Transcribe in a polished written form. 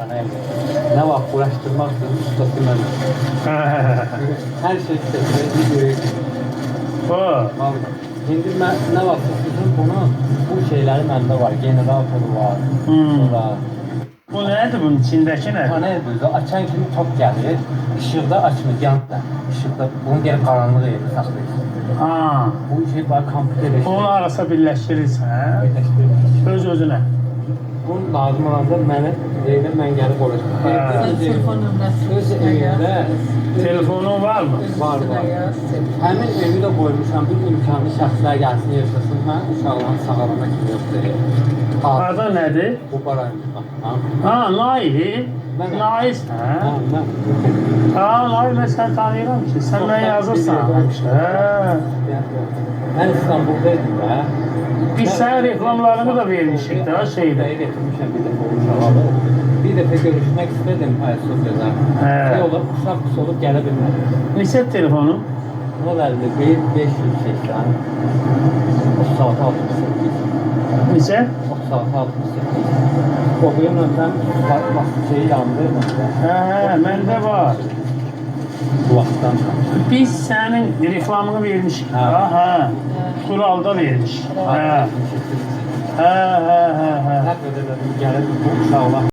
sana evde. Ne var uğraştırmaksın ustası benim. Her şey istediği Bu. Şimdi ben ne var sizin bunun bu şeyleri bende var. Generatoru var. Sonra Bu nədir bunun içindəki nə? ne düzü açan kimi top gelir. Işıkta açmır yanında. Işıkta bunu geri karanlık yeri saklıyor. Ha. Bu şey var kompüter Onu arasa birləşdirirsən. Öz-özünə. Bunun lazım olanda mənə deyilən mən gəlib olacaq. Sen telefon Öz nömrəsini evində Telefonun var mı? var. Həmin evi də qoymuşam, bir imkanlı şəxslər gəlsin, yaşasın. Mən uşaqların sağalana kimi yoxdur. Adı nədir? Bu barayımda. Ha, Nail. Mən- Nail sən. Mən Ha, Nail mən səni tanıyıram ki. Sən mənə yazırsan həmişə. Mən İstanbuldaydım da. Biz sənin reklamlarını da vermişik də şeydə. Getirmişəm bir dəfə uşağı. Bir dəfə görüşmək istedim Ayasofya'da. Hə. Şey olub, uşaq pis olub gələ bilmədim. Neçə telefonun? Ne verdi? 580. 36 68. Neçə? 36 68. O gün önceden bak şeyi yandı. Hə, məndə var. Bu vaxtdan. Biz sənin reklamını vermişik. Hə. Hə. Turalda vermişik. Hə. Hə, hə, hə, hə. Hər qədər gəlib bu uşaqlar